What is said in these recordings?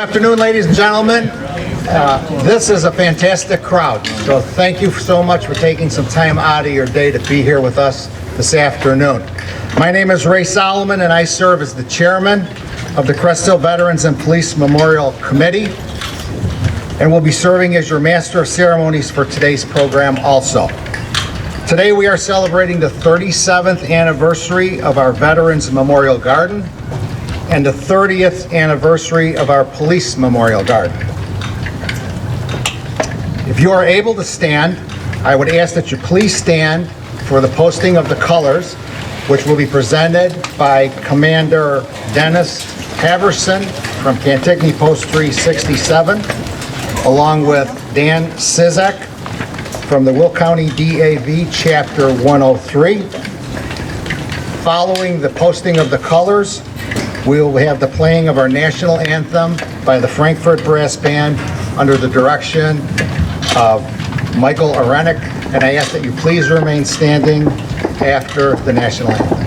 Afternoon, ladies and gentlemen. This is a fantastic crowd, so thank you so much for taking some time out of your day to be here with us this afternoon. My name is Ray Solomon, and I serve as the chairman of the Crest Veterans and Police Memorial Committee, and will be serving as your master of ceremonies for today's program also. Today we are celebrating the 37th anniversary of our Veterans Memorial Garden and the 30th anniversary of our Police Memorial Garden. If you are able to stand, I would ask that you please stand for the posting of the colors, which will be presented by Commander Dennis Haverson from Cantigny Post 367, along with Dan Sizek from the Will County DAV Chapter 103. Following the posting of the colors, we will have the playing of our national anthem by the Frankfurt Brass Band under the direction of Michael Arenik, and I ask that you please remain standing after the national anthem.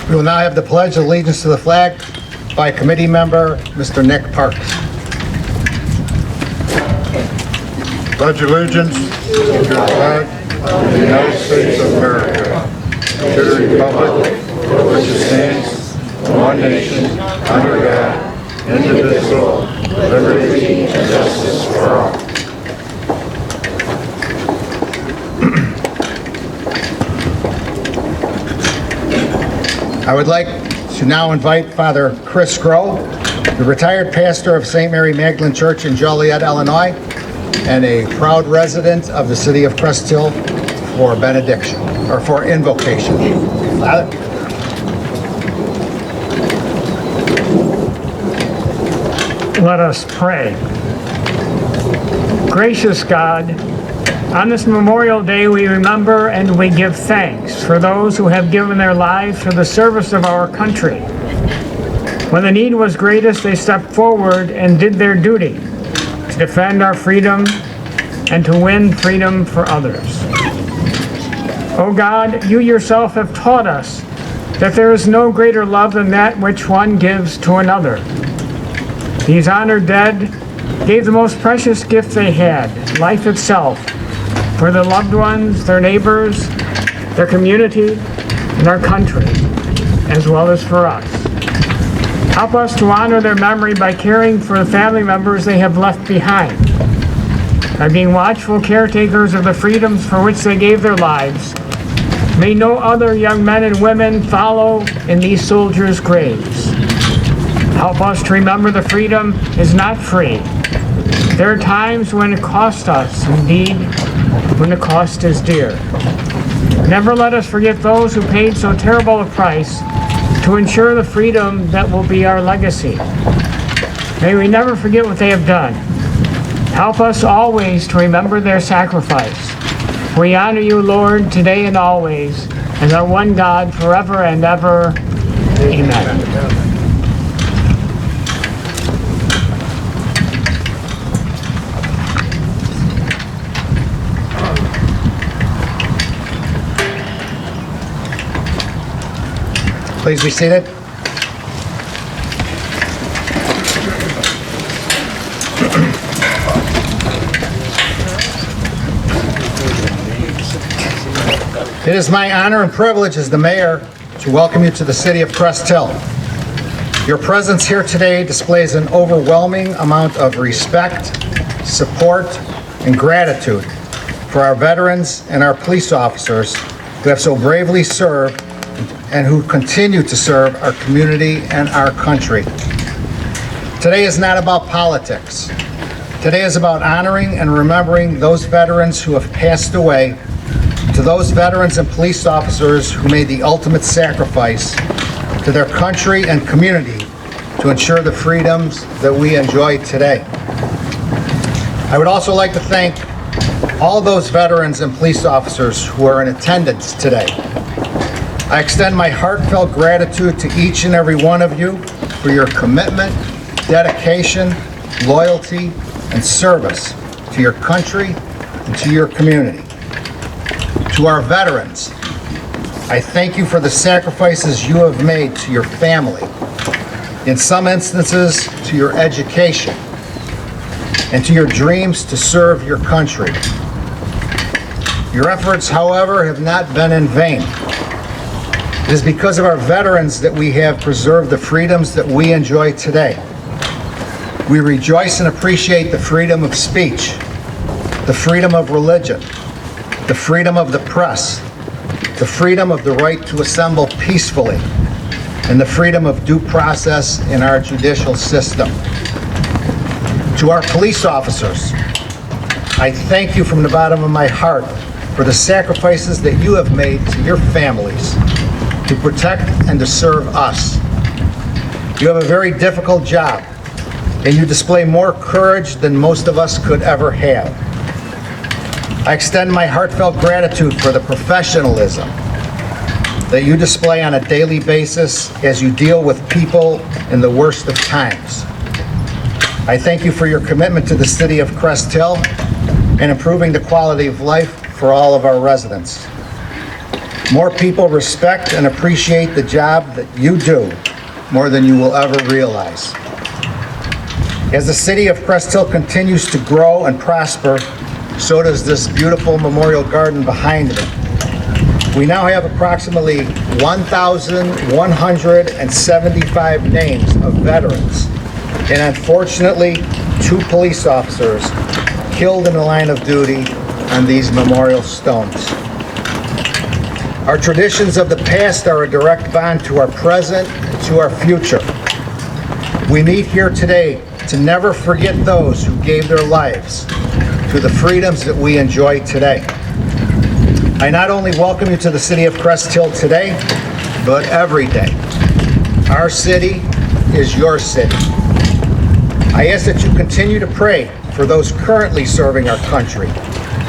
We will now have the Pledge of Allegiance to the flag by committee member, Mr. Nick Parks. Pledge allegiance to the flag of the United States of America, to the republic for which it stands, one nation, under God, indivisible, with liberty and justice for all. I would like to now invite Father Chris Groh, the retired pastor of St. Mary Magdalene Church in Joliet, Illinois, and a proud resident of the city of Crest Hill, for benediction, or for invocation. Father? Let us pray. Gracious God, on this Memorial Day we remember and we give thanks for those who have given their lives for the service of our country. When the need was greatest, they stepped forward and did their duty to defend our freedom and to win freedom for others. O God, you yourself have taught us that there is no greater love than that which one gives to another. These honored dead gave the most precious gift they had, life itself, for their loved ones, their neighbors, their community, and our country, as well as for us. Help us to honor their memory by caring for the family members they have left behind, by being watchful caretakers of the freedoms for which they gave their lives. May no other young men and women follow in these soldiers' graves. Help us to remember the freedom is not free. There are times when it costs us, indeed, when the cost is dear. Never let us forget those who paid so terrible a price to ensure the freedom that will be our legacy. May we never forget what they have done. Help us always to remember their sacrifice. We honor you, Lord, today and always, as our one God, forever and ever. Amen. Please be seated. It is my honor and privilege as the mayor to welcome you to the city of Crest Hill. Your presence here today displays an overwhelming amount of respect, support, and gratitude for our veterans and our police officers who have so bravely served and who continue to serve our community and our country. Today is not about politics. Today is about honoring and remembering those veterans who have passed away, to those veterans and police officers who made the ultimate sacrifice to their country and community to ensure the freedoms that we enjoy today. I would also like to thank all those veterans and police officers who are in attendance today. I extend my heartfelt gratitude to each and every one of you for your commitment, dedication, loyalty, and service to your country and to your community. To our veterans, I thank you for the sacrifices you have made to your family, in some instances to your education, and to your dreams to serve your country. Your efforts, however, have not been in vain. It is because of our veterans that we have preserved the freedoms that we enjoy today. We rejoice and appreciate the freedom of speech, the freedom of religion, the freedom of the press, the freedom of the right to assemble peacefully, and the freedom of due process in our judicial system. To our police officers, I thank you from the bottom of my heart for the sacrifices that you have made to your families to protect and to serve us. You have a very difficult job, and you display more courage than most of us could ever have. I extend my heartfelt gratitude for the professionalism that you display on a daily basis as you deal with people in the worst of times. I thank you for your commitment to the city of Crest Hill and improving the quality of life for all of our residents. More people respect and appreciate the job that you do more than you will ever realize. As the city of Crest Hill continues to grow and prosper, so does this beautiful memorial garden behind me. We now have approximately 1,175 names of veterans and unfortunately 2 police officers killed in the line of duty on these memorial stones. Our traditions of the past are a direct bond to our present and to our future. We meet here today to never forget those who gave their lives to the freedoms that we enjoy today. I not only welcome you to the city of Crest Hill today, but every day. Our city is your city. I ask that you continue to pray for those currently serving our country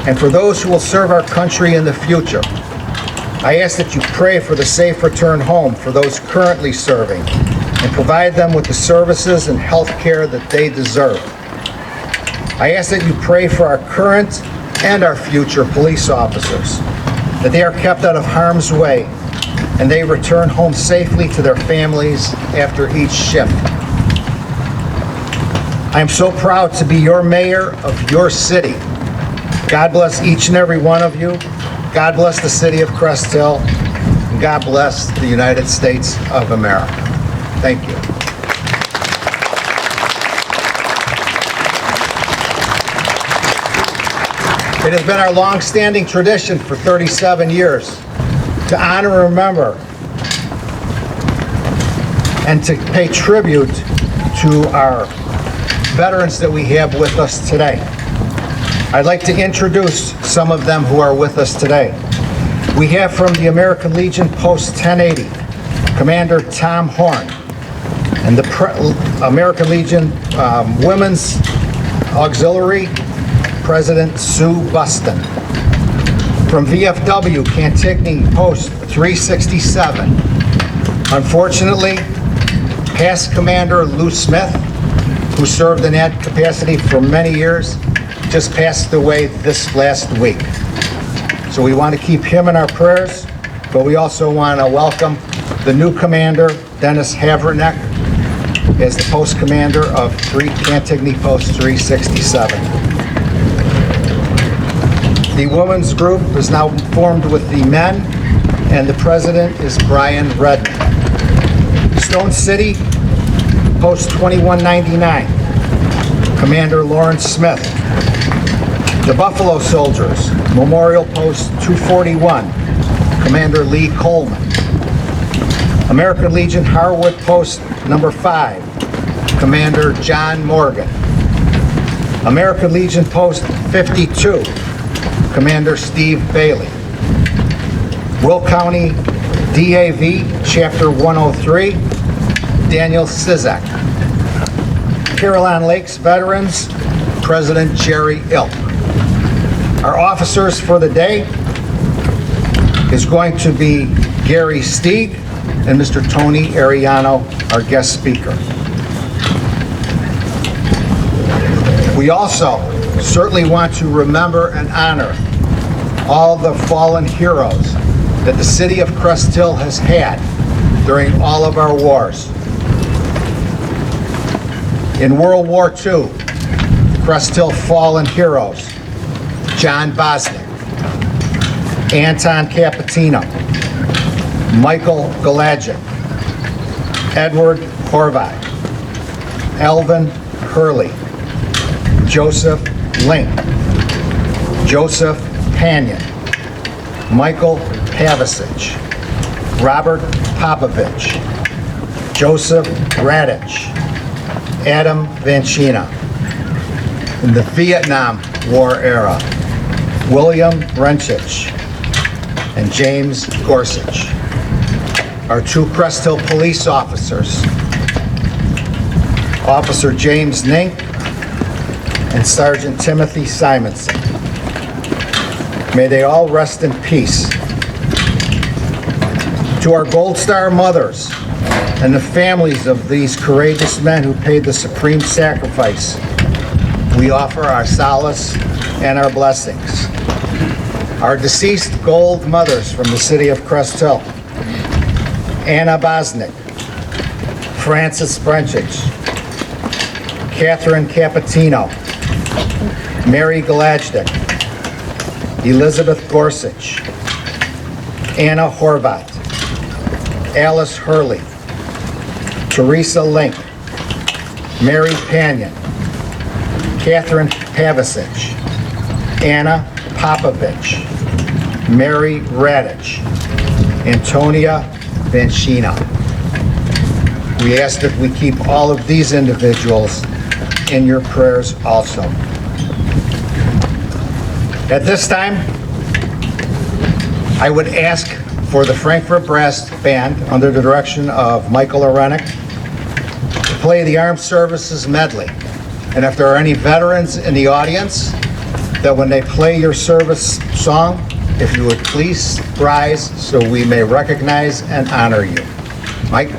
and for those who will serve our country in the future. I ask that you pray for the safe return home for those currently serving and provide them with the services and health care that they deserve. I ask that you pray for our current and our future police officers, that they are kept out of harm's way and they return home safely to their families after each shift. I am so proud to be your mayor of your city. God bless each and every one of you. God bless the city of Crest Hill. And God bless the United States of America. Thank you. It has been our long-standing tradition for 37 years to honor and remember and to pay tribute to our veterans that we have with us today. I'd like to introduce some of them who are with us today. We have from the American Legion Post 1080, Commander Tom Horn, and the American Legion Women's Auxiliary, President Sue Buston. From VFW, Cantigny Post 367. Unfortunately, past Commander Lou Smith, who served in that capacity for many years, just passed away this last week. So we want to keep him in our prayers, but we also want to welcome the new commander, Dennis Haverneck, as the post commander of Cantigny Post 367. The women's group is now formed with the men, and the president is Brian Redman. Stone City, Post 2199, Commander Lawrence Smith. The Buffalo Soldiers, Memorial Post 241, Commander Lee Coleman. American Legion Harwood Post number 5, Commander John Morgan. American Legion Post 52, Commander Steve Bailey. Will County DAV, Chapter 103, Daniel Sizek. Caroline Lakes Veterans, President Jerry Ilk. Our officers for the day is going to be Gary Stieg and Mr. Tony Ariano, our guest speaker. We also certainly want to remember and honor all the fallen heroes that the city of Crest Hill has had during all of our wars. In World War II, the Crest Hill fallen heroes: John Bosnick, Anton Capitino, Michael Galajic, Edward Horvath, Elvin Hurley, Joseph Link, Joseph Panyon, Michael Pavicic, Robert Popovich, Joseph Radich, Adam Vanchina. In the Vietnam War era, William Renchich and James Gorsuch. Our 2 Crest Hill police officers, Officer James Nink and Sergeant Timothy Simonson. May they all rest in peace. To our Gold Star mothers and the families of these courageous men who paid the supreme sacrifice, we offer our solace and our blessings. Our deceased gold mothers from the city of Crest Hill: Anna Bosnick, Frances Brenchich, Catherine Capitino, Mary Galajdik, Elizabeth Gorsuch, Anna Horvath, Alice Hurley, Teresa Link, Mary Panyon, Catherine Pavicic, Anna Popovich, Mary Radich, Antonia Vanchina. We ask that we keep all of these individuals in your prayers also. At this time, I would ask for the Frankfurt Brass Band, under the direction of Michael Arenik, to play the Armed Services Medley. And if there are any veterans in the audience, that when they play your service song, if you would please rise so we may recognize and honor you. Mike?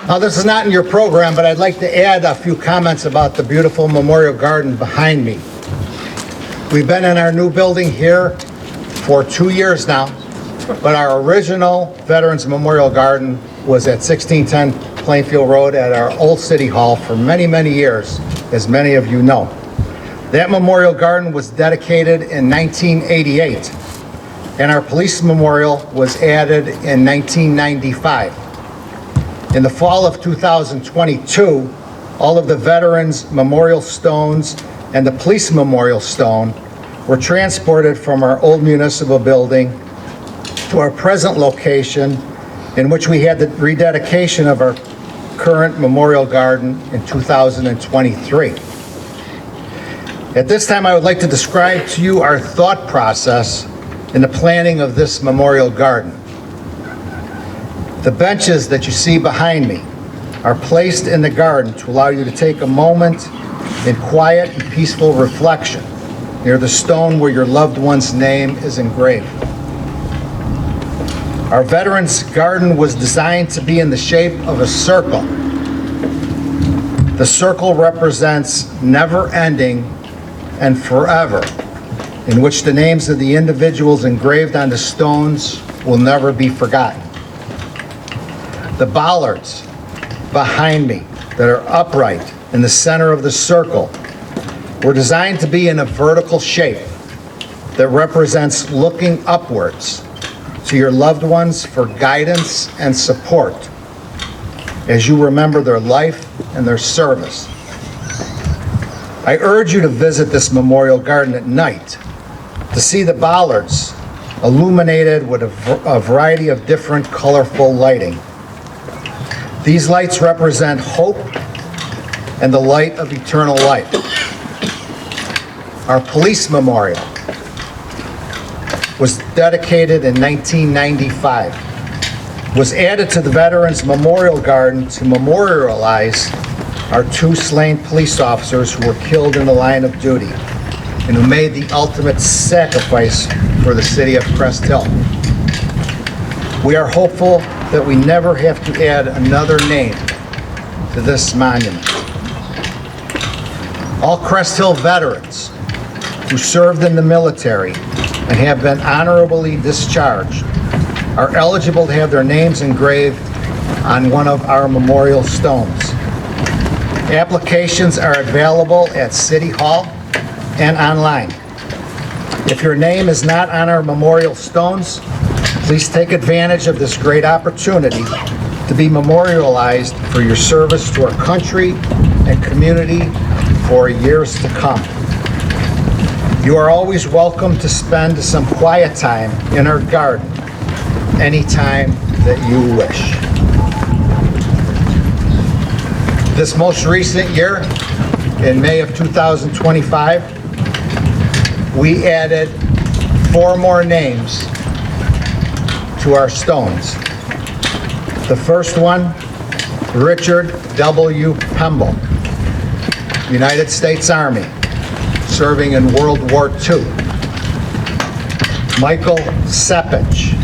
Now, this is not in your program, but I'd like to add a few comments about the beautiful memorial garden behind me. We've been in our new building here for 2 years now, but our original Veterans Memorial Garden was at 1610 Plainfield Road at our old City Hall for many, many years, as many of you know. That memorial garden was dedicated in 1988, and our police memorial was added in 1995. In the fall of 2022, all of the Veterans Memorial Stones and the Police Memorial Stone were transported from our old municipal building to our present location, in which we had the rededication of our current memorial garden in 2023. At this time, I would like to describe to you our thought process in the planning of this memorial garden. The benches that you see behind me are placed in the garden to allow you to take a moment in quiet and peaceful reflection near the stone where your loved one's name is engraved. Our Veterans Garden was designed to be in the shape of a circle. The circle represents never-ending and forever, in which the names of the individuals engraved on the stones will never be forgotten. The bollards behind me that are upright in the center of the circle were designed to be in a vertical shape that represents looking upwards to your loved ones for guidance and support as you remember their life and their service. I urge you to visit this memorial garden at night to see the bollards illuminated with a variety of different colorful lighting. These lights represent hope and the light of eternal life. Our police memorial was dedicated in 1995, was added to the Veterans Memorial Garden to memorialize our 2 slain police officers who were killed in the line of duty and who made the ultimate sacrifice for the city of Crest Hill. We are hopeful that we never have to add another name to this monument. All Crest Hill veterans who served in the military and have been honorably discharged are eligible to have their names engraved on one of our memorial stones. Applications are available at City Hall and online. If your name is not on our memorial stones, please take advantage of this great opportunity to be memorialized for your service to our country and community for years to come. You are always welcome to spend some quiet time in our garden anytime that you wish. This most recent year, in May of 2025, we added 4 more names to our stones. The first one, Richard W. Pemble, United States Army, serving in World War II. Michael Sepich,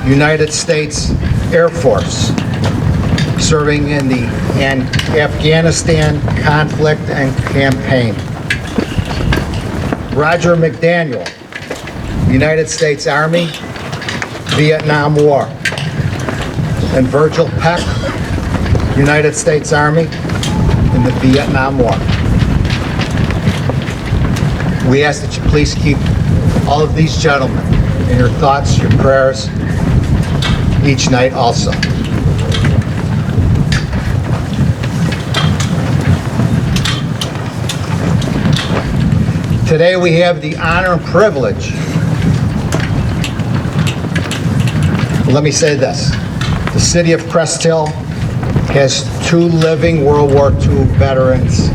United States Air Force, serving in the Afghanistan conflict and campaign. Roger McDaniel, United States Army, Vietnam War. And Virgil Peck, United States Army, in the Vietnam War. We ask that you please keep all of these gentlemen in your thoughts, your prayers, each night also. Today we have the honor and privilege. Let me say this. The city of Crest Hill has 2 living World War II veterans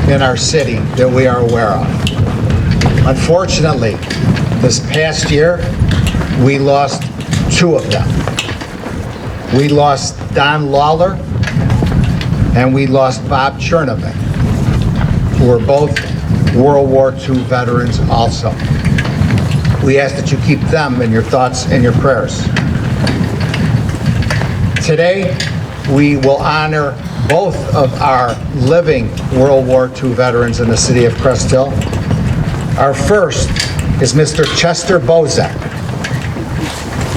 in our city that we are aware of. Unfortunately, this past year, we lost 2 of them. We lost Don Lawler and we lost Bob Chernovic, who were both World War II veterans also. We ask that you keep them in your thoughts and your prayers. Today, we will honor both of our living World War II veterans in the city of Crest Hill. Our first is Mr. Chester Bozek.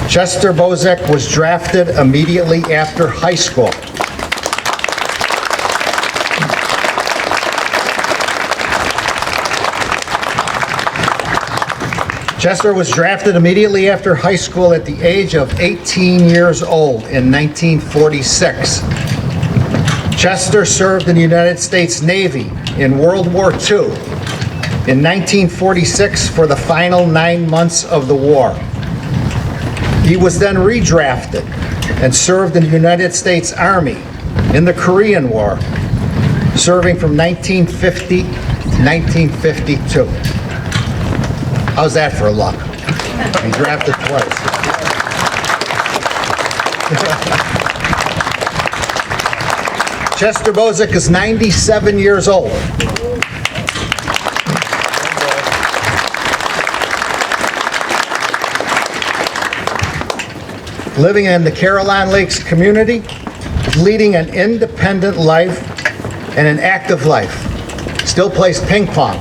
Chester Bozek was drafted immediately after high school. Chester was drafted immediately after high school at the age of 18 years old in 1946. Chester served in the United States Navy in World War II in 1946 for the final 9 months of the war. He was then redrafted and served in the United States Army in the Korean War, serving from 1950 to 1952. How's that for luck? He drafted twice. Chester Bozek is 97 years old. Living in the Caroline Lakes community, leading an independent life and an active life. Still plays ping pong.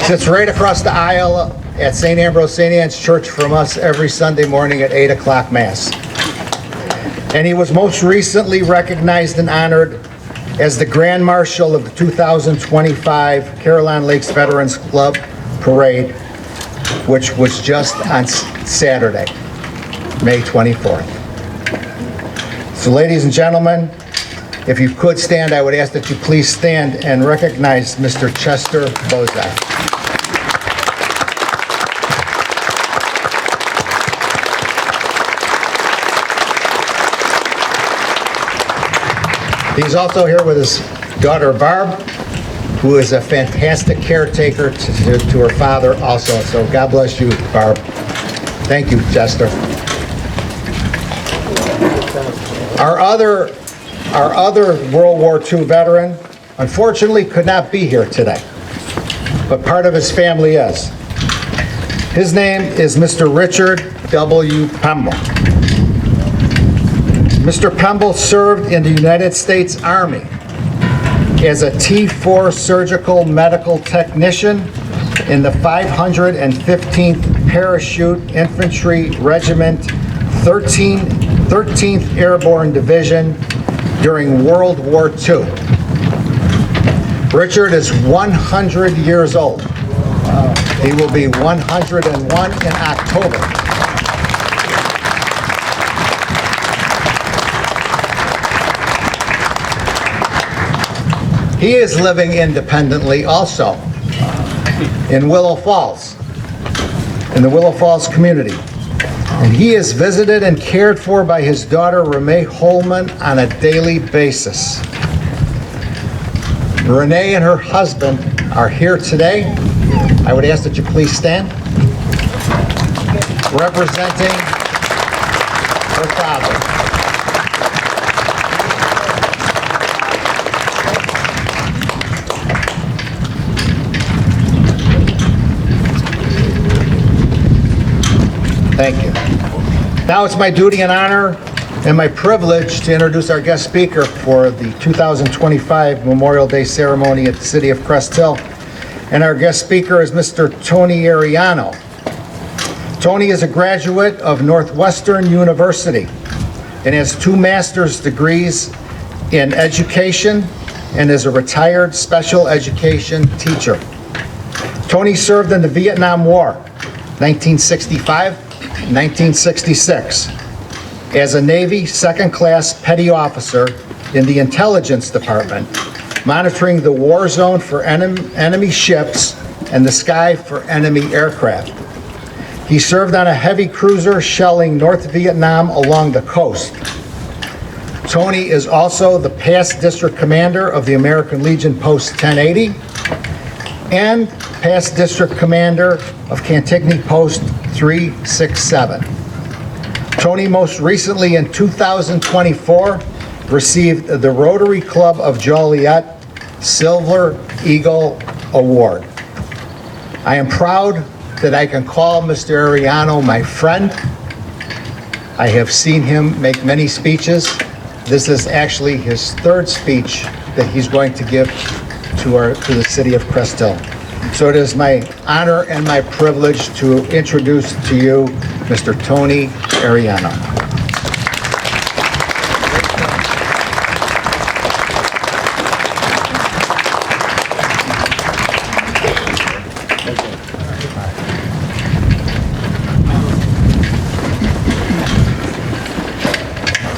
Sits right across the aisle at St. Ambrose St. Anne's Church from us every Sunday morning at 8 o'clock Mass. And he was most recently recognized and honored as the Grand Marshal of the 2025 Caroline Lakes Veterans Club Parade, which was just on Saturday, May 24th. So ladies and gentlemen, if you could stand, I would ask that you please stand and recognize Mr. Chester Bozek. He's also here with his daughter Barb, who is a fantastic caretaker to her father also. So God bless you, Barb. Thank you, Chester. Our other World War II veteran, unfortunately, could not be here today, but part of his family is. His name is Mr. Richard W. Pemble. Mr. Pemble served in the United States Army as a T4 surgical medical technician in the 515th Parachute Infantry Regiment, 13th Airborne Division during World War II. Richard is 100 years old. He will be 101 in October. He is living independently also in Willow Falls, in the Willow Falls community. And he is visited and cared for by his daughter, Renee Holman, on a daily basis. Renee and her husband are here today. I would ask that you please stand. Representing her father. Thank you. Now it's my duty and honor and my privilege to introduce our guest speaker for the 2025 Memorial Day ceremony at the City of Crest Hill. And our guest speaker is Mr. Tony Ariano. Tony is a graduate of Northwestern University and has 2 master's degrees in education and is a retired special education teacher. Tony served in the Vietnam War, 1965. 1966, as a Navy second-class petty officer in the Intelligence Department, monitoring the war zone for enemy ships and the sky for enemy aircraft. He served on a heavy cruiser shelling North Vietnam along the coast. Tony is also the past district commander of the American Legion Post 1080 and past district commander of Cantigny Post 367. Tony most recently in 2024 received the Rotary Club of Joliet Silver Eagle Award. I am proud that I can call Mr. Ariano my friend. I have seen him make many speeches This is actually his third speech that he's going to give to the city of Crest Hill. So it is my honor and my privilege to introduce to you Mr. Tony Ariano.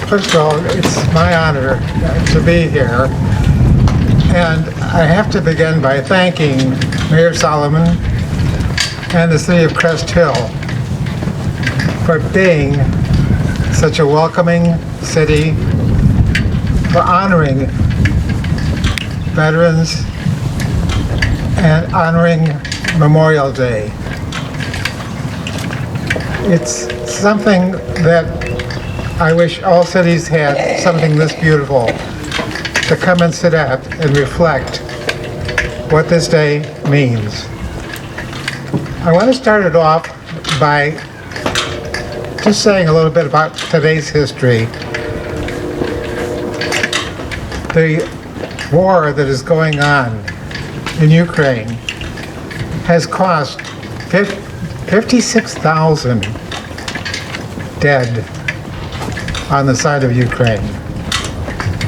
First of all, it's my honor to be here, and I have to begin by thanking Mayor Solomon and the city of Crest Hill for being such a welcoming city, for honoring veterans and honoring Memorial Day. It's something that I wish all cities had something this beautiful to come and sit at and reflect what this day means. I want to start it off by just saying a little bit about today's history. The war that is going on in Ukraine has cost 56,000 dead on the side of Ukraine,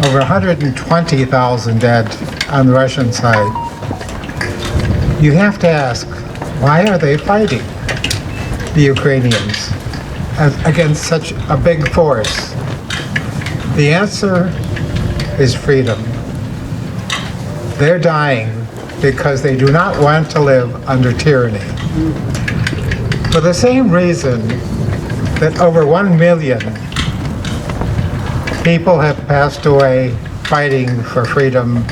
over 120,000 dead on the Russian side. You have to ask, why are they fighting, the Ukrainians, against such a big force? The answer is freedom. They're dying because they do not want to live under tyranny. For the same reason that over 1 million people have passed away fighting for freedom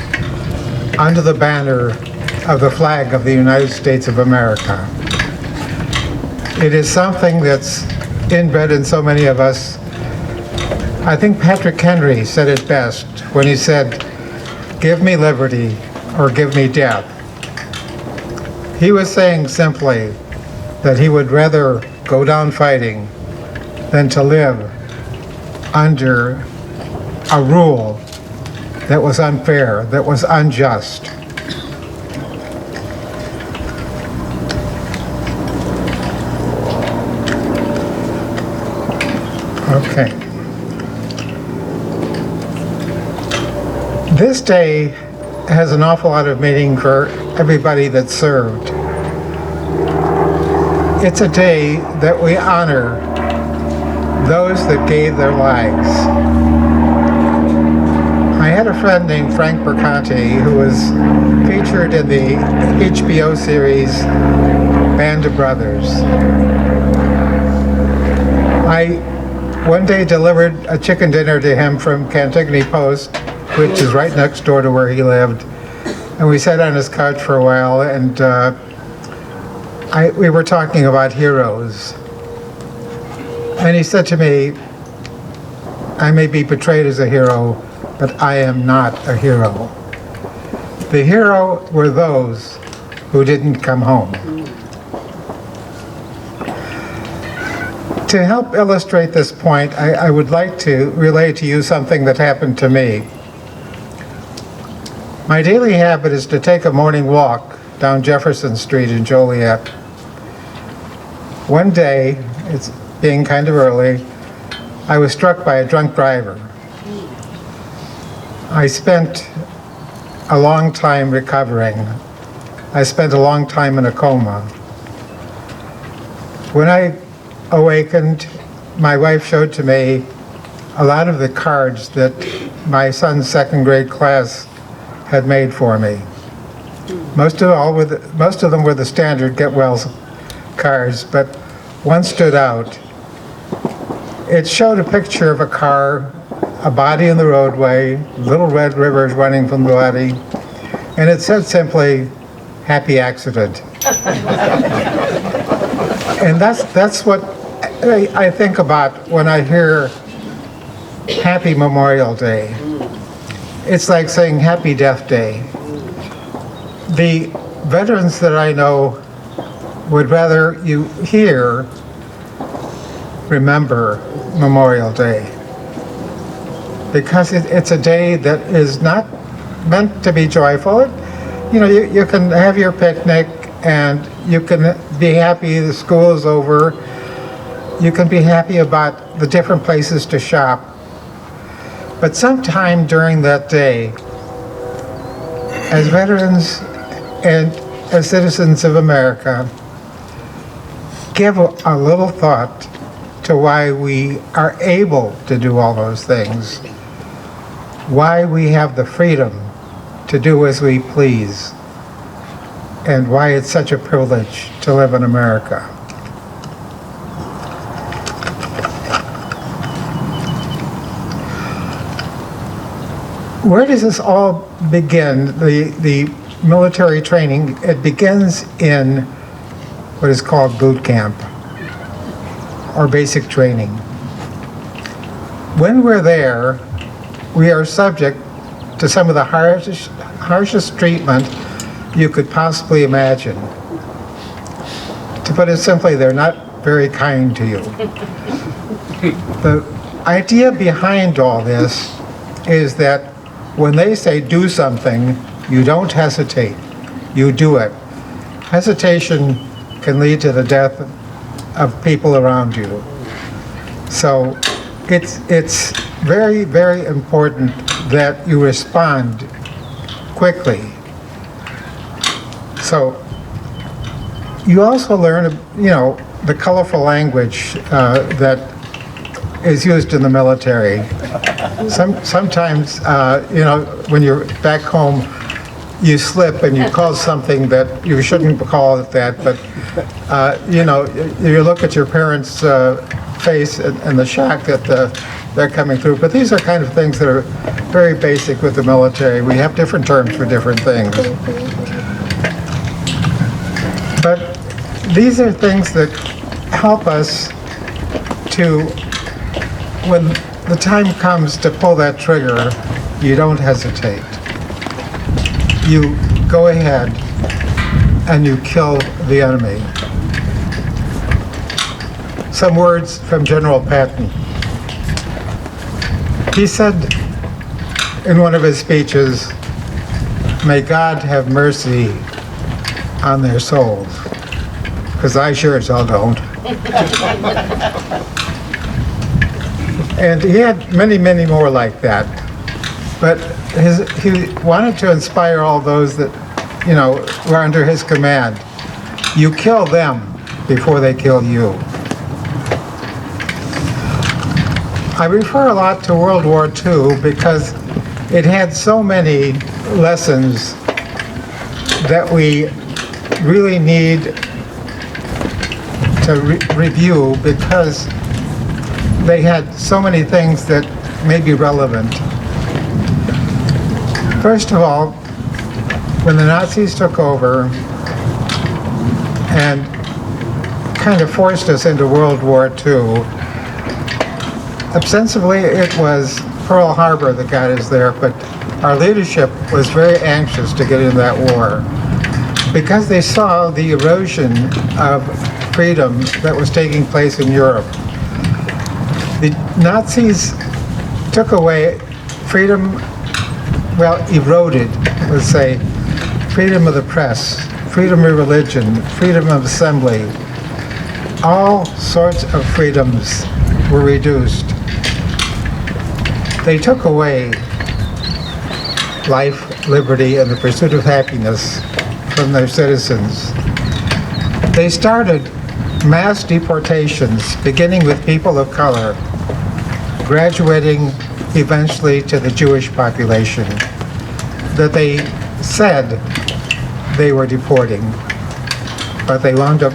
under the banner of the flag of the United States of America. It is something that's inbred in so many of us. I think Patrick Henry said it best when he said, "Give me liberty or give me death." He was saying simply that he would rather go down fighting than to live under a rule that was unfair, that was unjust. Okay. This day has an awful lot of meaning for everybody that served. It's a day that we honor those that gave their lives. I had a friend named Frank Bercanti who was featured in the HBO series Band of Brothers. I one day delivered a chicken dinner to him from Cantigny Post, which is right next door to where he lived, and we sat on his couch for a while, and we were talking about heroes. And he said to me, "I may be portrayed as a hero, but I am not a hero. The hero were those who didn't come home." To help illustrate this point, I would like to relay to you something that happened to me. My daily habit is to take a morning walk down Jefferson Street in Joliet. One day, it's being kind of early, I was struck by a drunk driver. I spent a long time recovering. I spent a long time in a coma. When I awakened, my wife showed to me a lot of the cards that my son's second grade class had made for me. Most of them were the standard get well cards, but one stood out. It showed a picture of a car, a body in the roadway, little red rivers running from the body, and it said simply, "Happy accident." And that's what I think about when I hear Happy Memorial Day. It's like saying Happy Death Day. The veterans that I know would rather you here remember Memorial Day. because it's a day that is not meant to be joyful. You know, you can have your picnic and you can be happy the school is over. You can be happy about the different places to shop. But sometime during that day, as veterans and as citizens of America, give a little thought to why we are able to do all those things, why we have the freedom to do as we please, and why it's such a privilege to live in America. Where does this all begin? The military training, it begins in what is called boot camp, or basic training. When we're there, we are subject to some of the harshest treatment you could possibly imagine. To put it simply, they're not very kind to you. The idea behind all this is that when they say do something, you don't hesitate, you do it. Hesitation can lead to the death of people around you. So it's very, very important that you respond quickly. So you also learn, you know, the colorful language that is used in the military. Sometimes, you know, when you're back home, you slip and you call something that you shouldn't call it that, but, you know, you look at your parents' face and the shock that they're coming through. But these are kind of things that are very basic with the military. We have different terms for different things. But these are things that help us to, when the time comes to pull that trigger, you don't hesitate. You go ahead and you kill the enemy. Some words from General Patton. He said in one of his speeches, "May God have mercy on their souls," because I sure as hell don't. And he had many, many more like that. But he wanted to inspire all those that, you know, were under his command. You kill them before they kill you. I refer a lot to World War II because it had so many lessons that we really need to review, because they had so many things that may be relevant. First of all, when the Nazis took over and kind of forced us into World War II, ostensibly it was Pearl Harbor that got us there, but our leadership was very anxious to get into that war because they saw the erosion of freedom that was taking place in Europe. The Nazis took away freedom, well, eroded, let's say, freedom of the press, freedom of religion, freedom of assembly. All sorts of freedoms were reduced. They took away life, liberty, and the pursuit of happiness from their citizens. They started mass deportations, beginning with people of color, graduating eventually to the Jewish population that they said they were deporting, but they wound up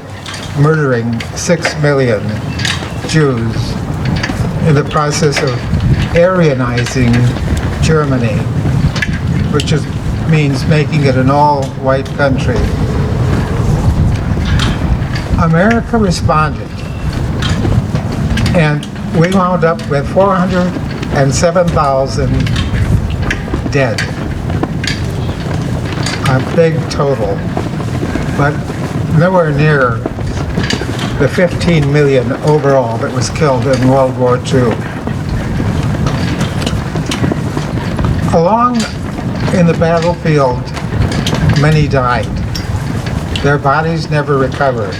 murdering 6 million Jews in the process of Aryanizing Germany, which means making it an all-white country. America responded, and we wound up with 407,000 dead. A big total, but nowhere near the 15 million overall that was killed in World War II. Along in the battlefield, many died. Their bodies never recovered.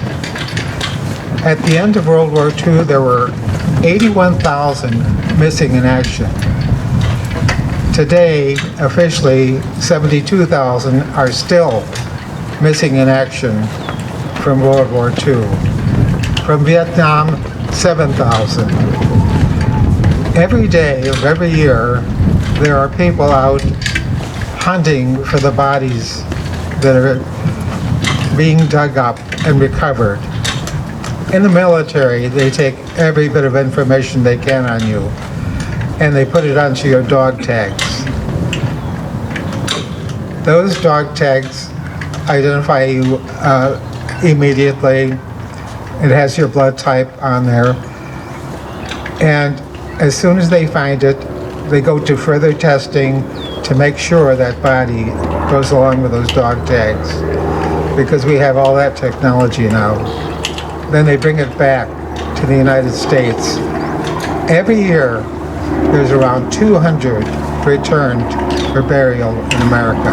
At the end of World War II, there were 81,000 missing in action. Today, officially, 72,000 are still missing in action from World War II. From Vietnam, 7,000. Every day of every year, there are people out hunting for the bodies that are being dug up and recovered. In the military, they take every bit of information they can on you, and they put it onto your dog tags. Those dog tags identify you immediately. It has your blood type on there. And as soon as they find it, they go to further testing to make sure that body goes along with those dog tags, because we have all that technology now. Then they bring it back to the United States. Every year, there's around 200 returned for burial in America.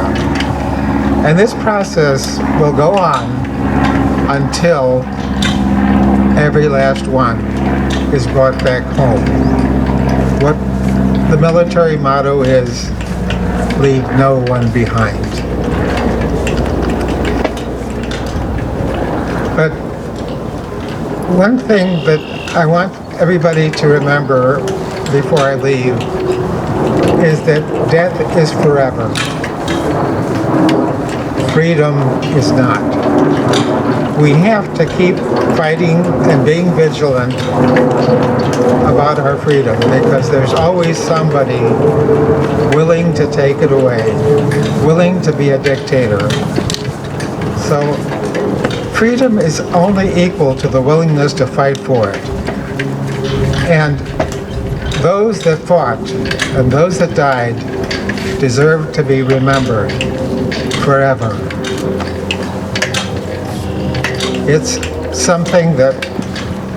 And this process will go on until every last one is brought back home. What the military motto is, leave no one behind. But one thing that I want everybody to remember before I leave is that death is forever. Freedom is not. We have to keep fighting and being vigilant about our freedom, because there's always somebody willing to take it away, willing to be a dictator. So freedom is only equal to the willingness to fight for it. And those that fought and those that died deserve to be remembered forever. It's something that,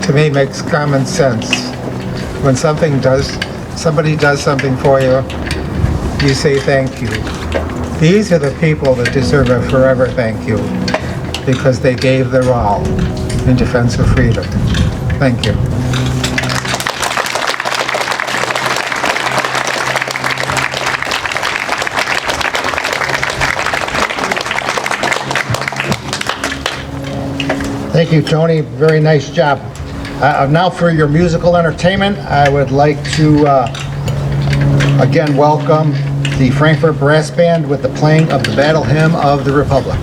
to me, makes common sense. When somebody does something for you, you say thank you. These are the people that deserve a forever thank you, because they gave their all in defense of freedom. Thank you. Thank you, Tony. Very nice job. Now for your musical entertainment, I would like to again welcome the Frankfurt Brass Band with the playing of the Battle Hymn of the Republic.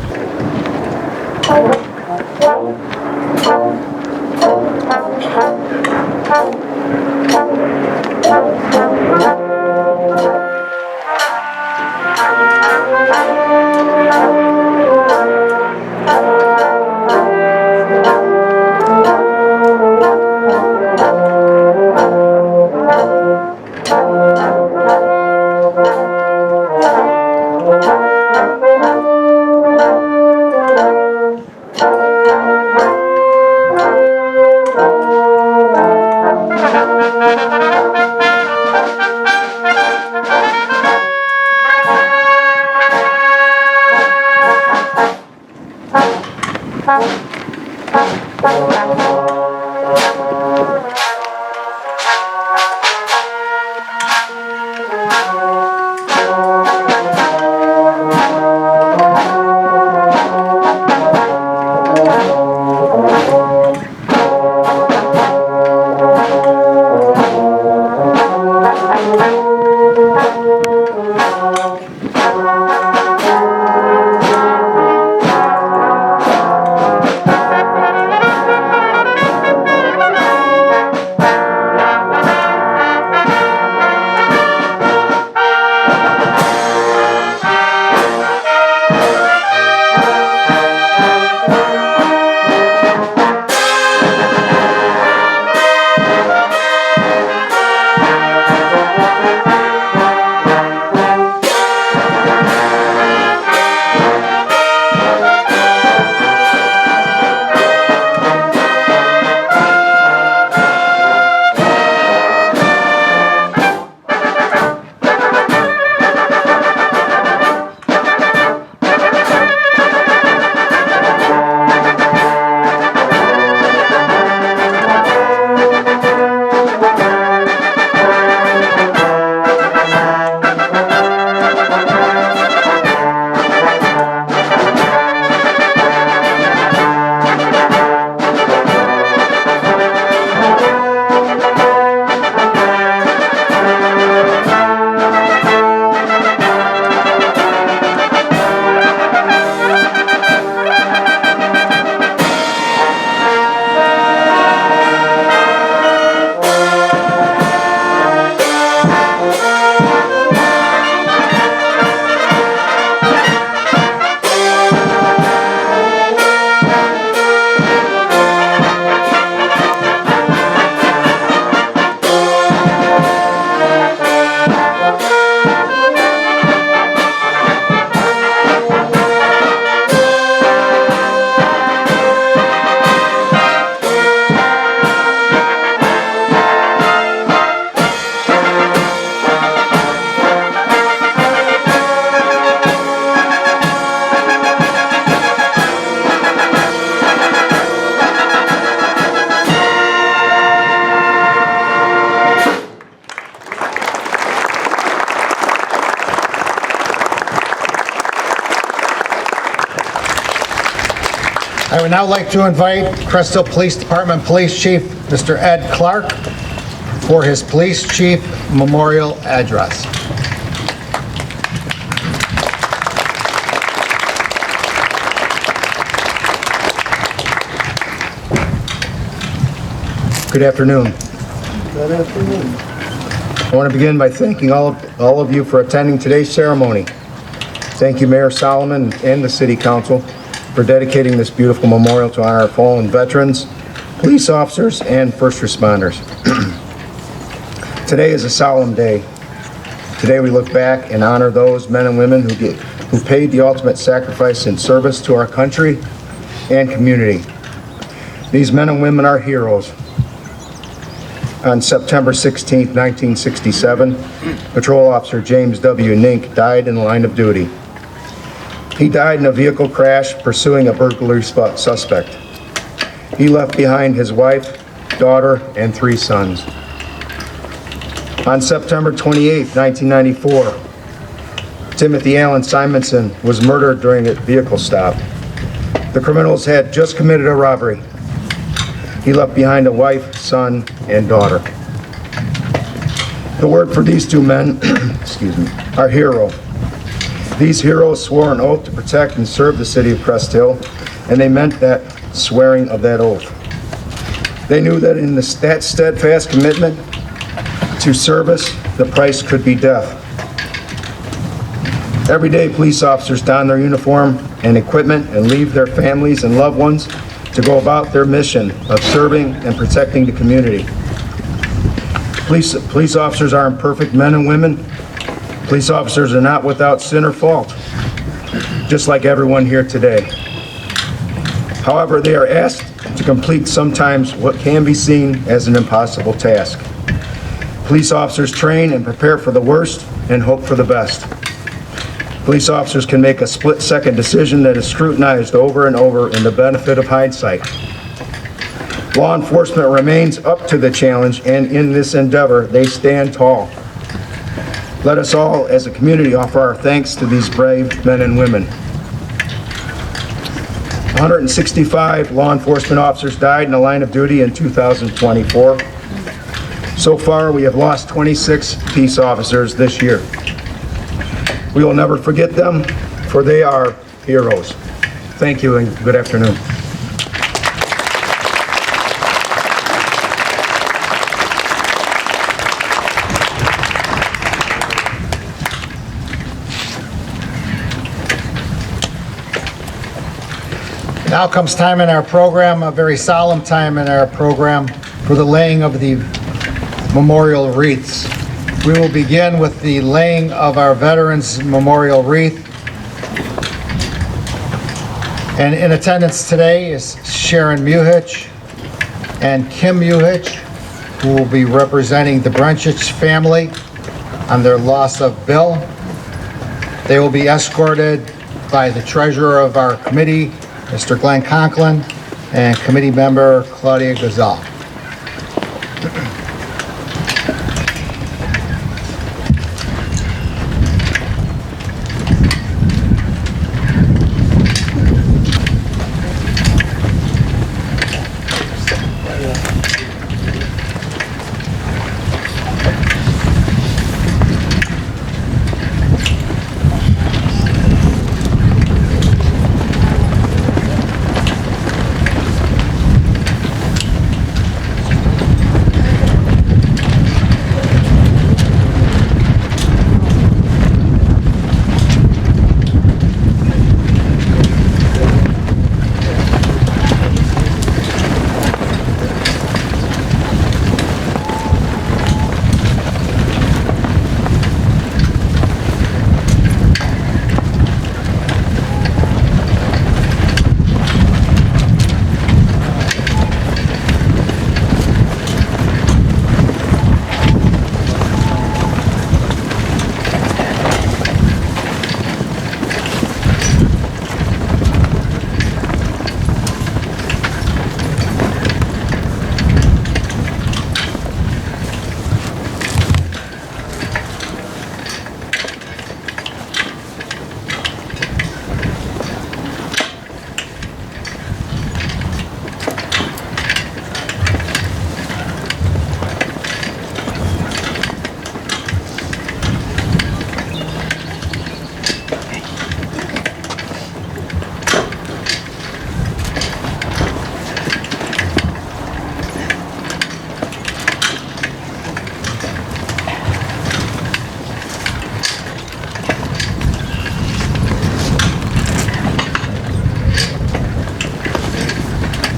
I would now like to invite Crest Hill Police Department Police Chief, Mr. Ed Clark, for his Police Chief Memorial Address. Good afternoon. Good afternoon. I want to begin by thanking all of you for attending today's ceremony. Thank you, Mayor Solomon and the City Council for dedicating this beautiful memorial to honor our fallen veterans, police officers, and first responders. Today is a solemn day. Today we look back and honor those men and women who paid the ultimate sacrifice in service to our country and community. These men and women are heroes. On September 16, 1967, Patrol Officer James W. Nink died in the line of duty. He died in a vehicle crash pursuing a burglary suspect. He left behind his wife, daughter, and 3 sons. On September 28, 1994, Timothy Allen Simonson was murdered during a vehicle stop. The criminals had just committed a robbery. He left behind a wife, son, and daughter. The word for these 2 men, are hero. These heroes swore an oath to protect and serve the city of Crest Hill, and they meant that swearing of that oath. They knew that in that steadfast commitment to service, the price could be death. Every day, police officers don their uniform and equipment and leave their families and loved ones to go about their mission of serving and protecting the community. Police officers aren't perfect men and women. Police officers are not without sin or fault, just like everyone here today. However, they are asked to complete sometimes what can be seen as an impossible task. Police officers train and prepare for the worst and hope for the best. Police officers can make a split-second decision that is scrutinized over and over in the benefit of hindsight. Law enforcement remains up to the challenge, and in this endeavor, they stand tall. Let us all, as a community, offer our thanks to these brave men and women. 165 law enforcement officers died in the line of duty in 2024. So far, we have lost 26 peace officers this year. We will never forget them, for they are heroes. Thank you and good afternoon. Now comes time in our program, a very solemn time in our program, for the laying of the memorial wreaths. We will begin with the laying of our Veterans Memorial Wreath. And in attendance today is Sharon Muhich and Kim Muhich, who will be representing the Brenchich family on their loss of Bill. They will be escorted by the treasurer of our committee, Mr. Glenn Conklin, and committee member Claudia Gazal.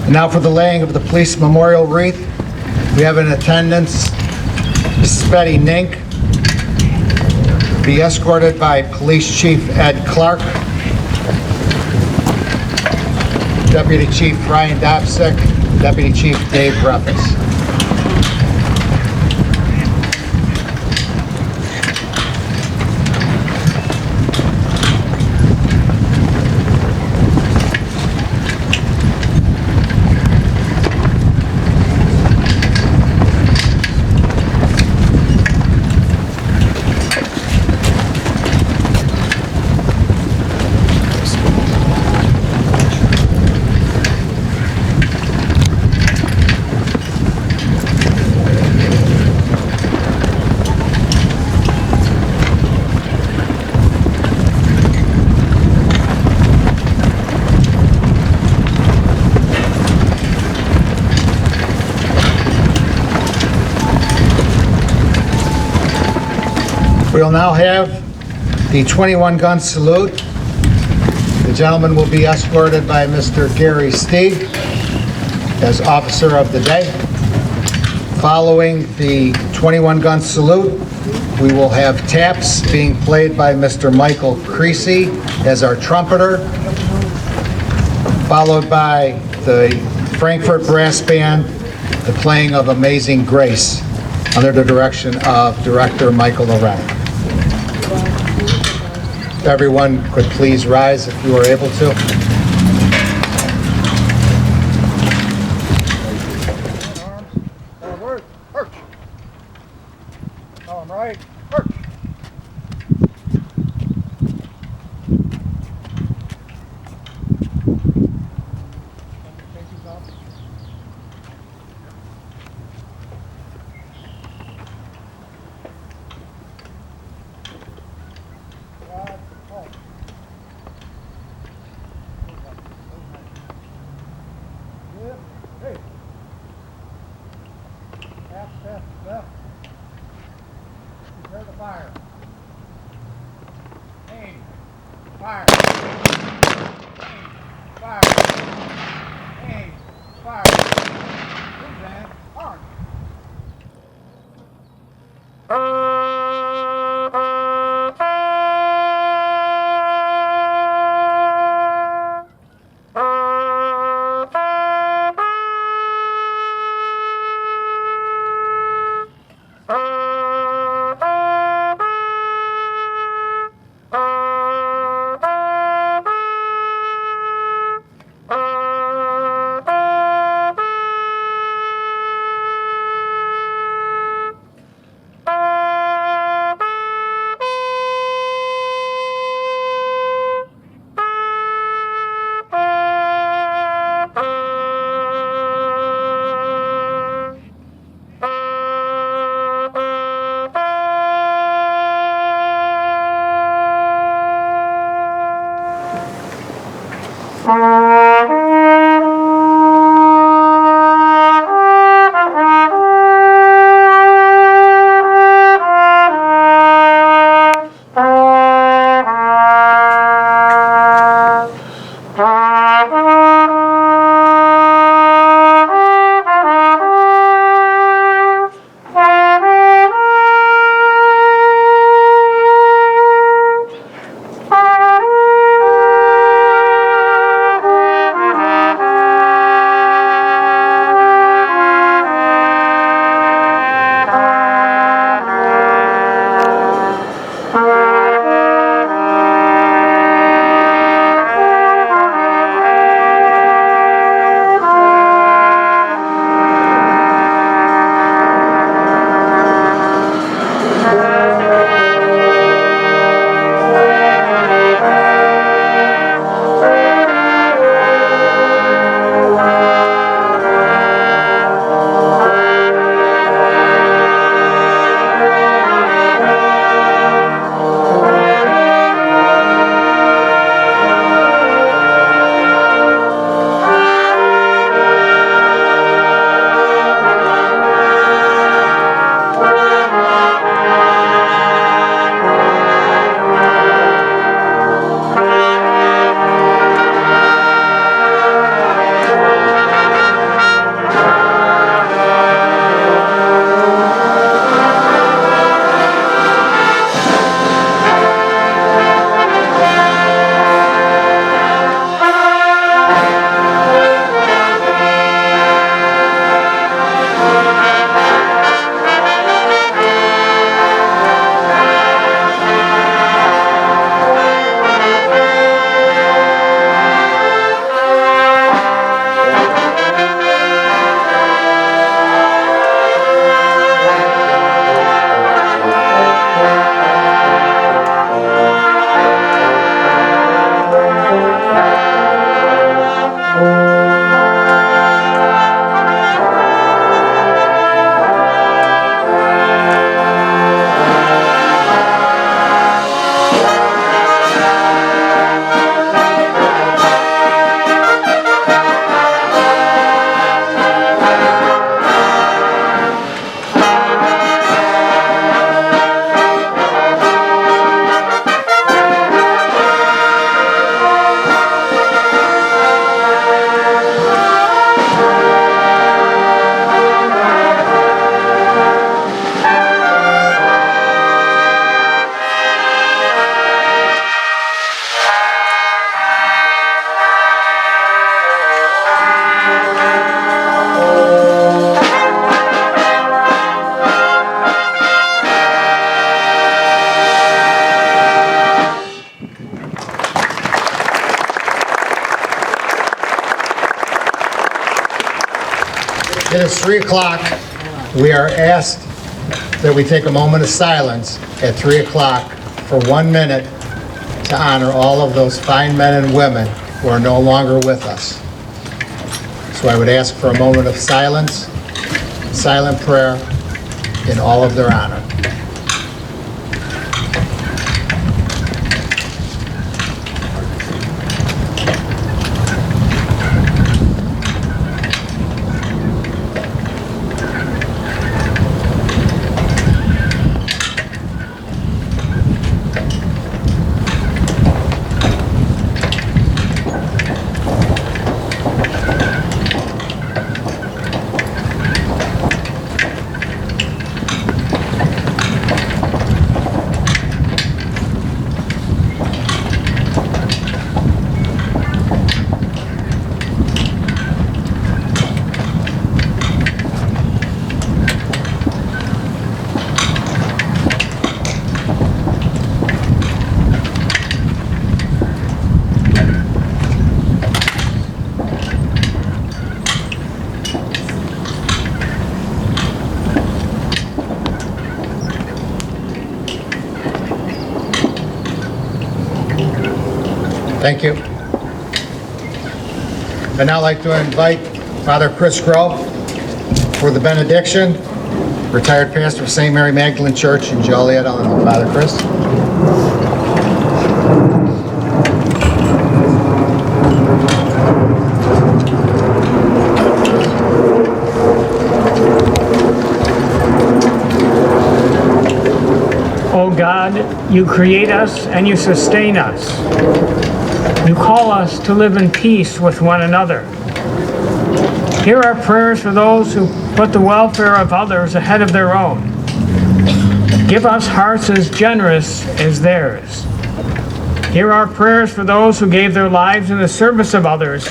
And now for the laying of the police memorial wreath. We have in attendance Mrs. Betty Nink, be escorted by Police Chief Ed Clark, Deputy Chief Brian Dobsick, Deputy Chief Dave Reppes. We will now have the 21-gun salute. The gentleman will be escorted by Mr. Gary Stieg as Officer of the Day. Following the 21-gun salute, we will have taps being played by Mr. Michael Creasy as our trumpeter, followed by the Frankfurt Brass Band, the playing of Amazing Grace under the direction of Director Michael Lorenz. If everyone could please rise if you are able to. Forward, perch. Arm right, perch. Hey. Left, left. Prepare to fire. Aim. Fire. Aim. Fire. Aim. Fire. Good man. Arm. It is 3 o'clock. We are asked that we take a moment of silence at 3 o'clock for 1 minute to honor all of those fine men and women who are no longer with us. So I would ask for a moment of silence, silent prayer in all of their honor. Thank you. I'd now like to invite Father Chris Grove for the benediction, retired pastor of St. Mary Magdalene Church in Joliet, Illinois. Father Chris. O God, you create us and you sustain us. You call us to live in peace with one another. Hear our prayers for those who put the welfare of others ahead of their own. Give us hearts as generous as theirs. Hear our prayers for those who gave their lives in the service of others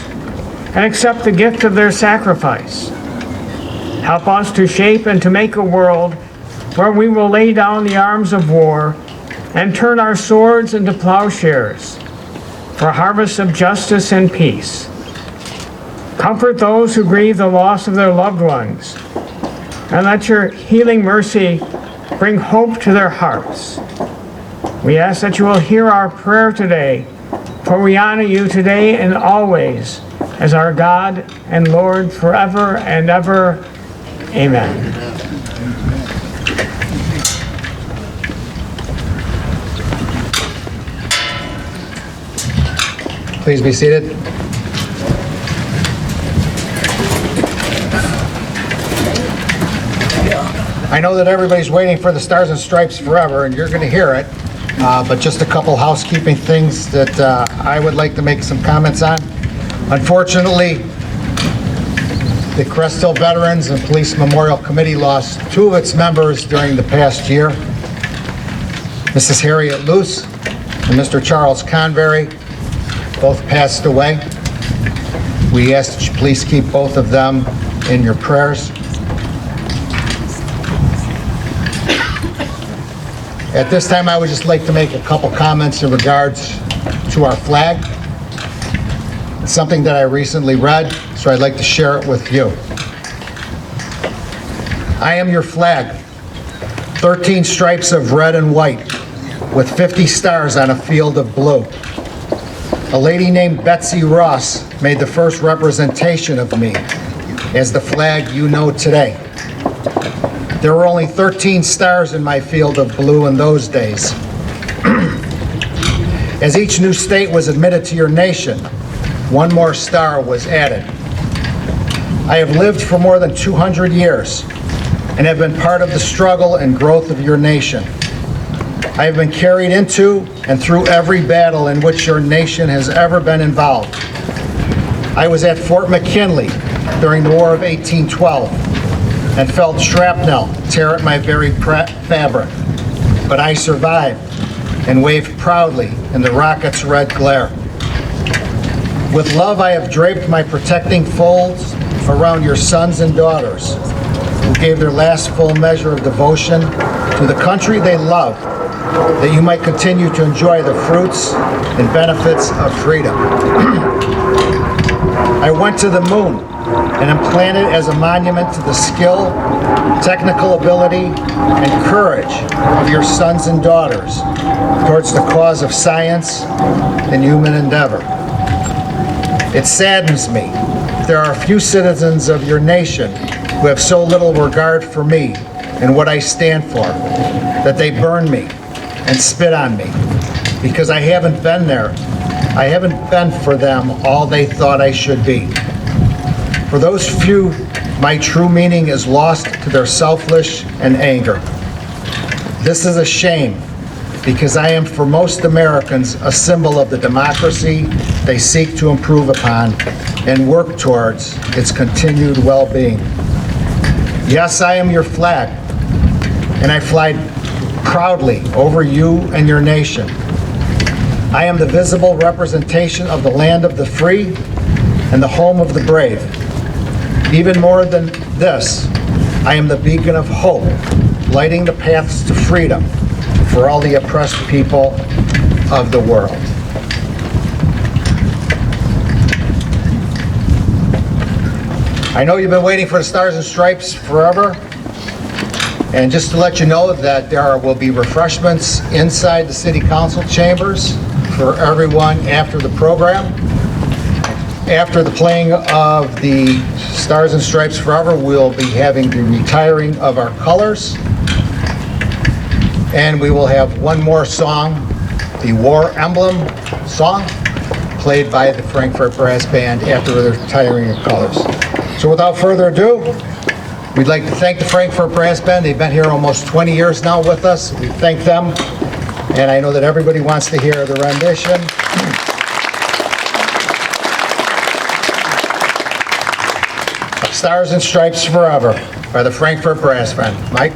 and accept the gift of their sacrifice. Help us to shape and to make a world where we will lay down the arms of war and turn our swords into plowshares for a harvest of justice and peace. Comfort those who grieve the loss of their loved ones, and let your healing mercy bring hope to their hearts. We ask that you will hear our prayer today, for we honor you today and always as our God and Lord forever and ever. Amen. Please be seated. I know that everybody's waiting for the Stars and Stripes Forever, and you're going to hear it, but just a couple housekeeping things that I would like to make some comments on. Unfortunately, the Crest Hill Veterans and Police Memorial Committee lost 2 of its members during the past year. Mrs. Harriet Luce and Mr. Charles Convery both passed away. We ask that you please keep both of them in your prayers. At this time, I would just like to make a couple comments in regards to our flag. It's something that I recently read, so I'd like to share it with you. I am your flag, 13 stripes of red and white, with 50 stars on a field of blue. A lady named Betsy Ross made the first representation of me as the flag you know today. There were only 13 stars in my field of blue in those days. As each new state was admitted to your nation, 1 more star was added. I have lived for more than 200 years and have been part of the struggle and growth of your nation. I have been carried into and through every battle in which your nation has ever been involved. I was at Fort McKinley during the War of 1812 and felt shrapnel tear at my very fabric, but I survived and waved proudly in the rocket's red glare. With love, I have draped my protecting folds around your sons and daughters who gave their last full measure of devotion to the country they love, that you might continue to enjoy the fruits and benefits of freedom. I went to the moon and am planted as a monument to the skill, technical ability, and courage of your sons and daughters towards the cause of science and human endeavor. It saddens me there are a few citizens of your nation who have so little regard for me and what I stand for that they burn me and spit on me because I haven't been there. I haven't been for them all they thought I should be. For those few, my true meaning is lost to their selfish and anger. This is a shame because I am for most Americans a symbol of the democracy they seek to improve upon and work towards its continued well-being. Yes, I am your flag, and I fly proudly over you and your nation. I am the visible representation of the land of the free and the home of the brave. Even more than this, I am the beacon of hope, lighting the paths to freedom for all the oppressed people of the world. I know you've been waiting for the Stars and Stripes forever. And just to let you know that there will be refreshments inside the City Council chambers for everyone after the program. After the playing of the Stars and Stripes Forever, we'll be having the retiring of our colors. And we will have one more song, the War Emblem song, played by the Frankfurt Brass Band after the retiring of colors. So without further ado, we'd like to thank the Frankfurt Brass Band. They've been here almost 20 years now with us. We thank them, and I know that everybody wants to hear the rendition. Stars and Stripes Forever by the Frankfurt Brass Band. Mike?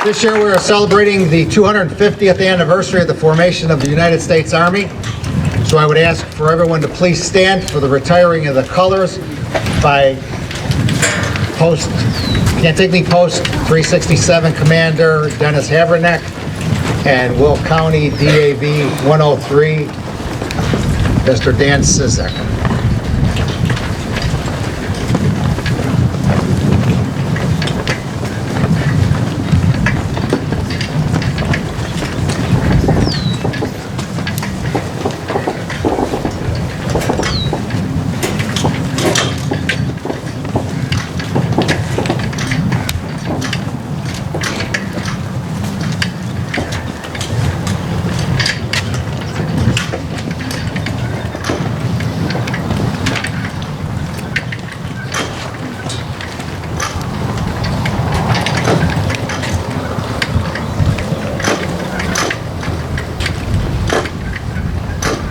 This year we are celebrating the 250th anniversary of the formation of the United States Army. So I would ask for everyone to please stand for the retiring of the colors by Cantigny Post 367 Commander Dennis Haverneck and Will County DAV 103, Mr. Dan Sizek.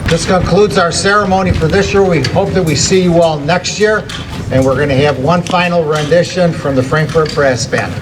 This concludes our ceremony for this year. We hope that we see you all next year, and we're going to have one final rendition from the Frankfurt Brass Band.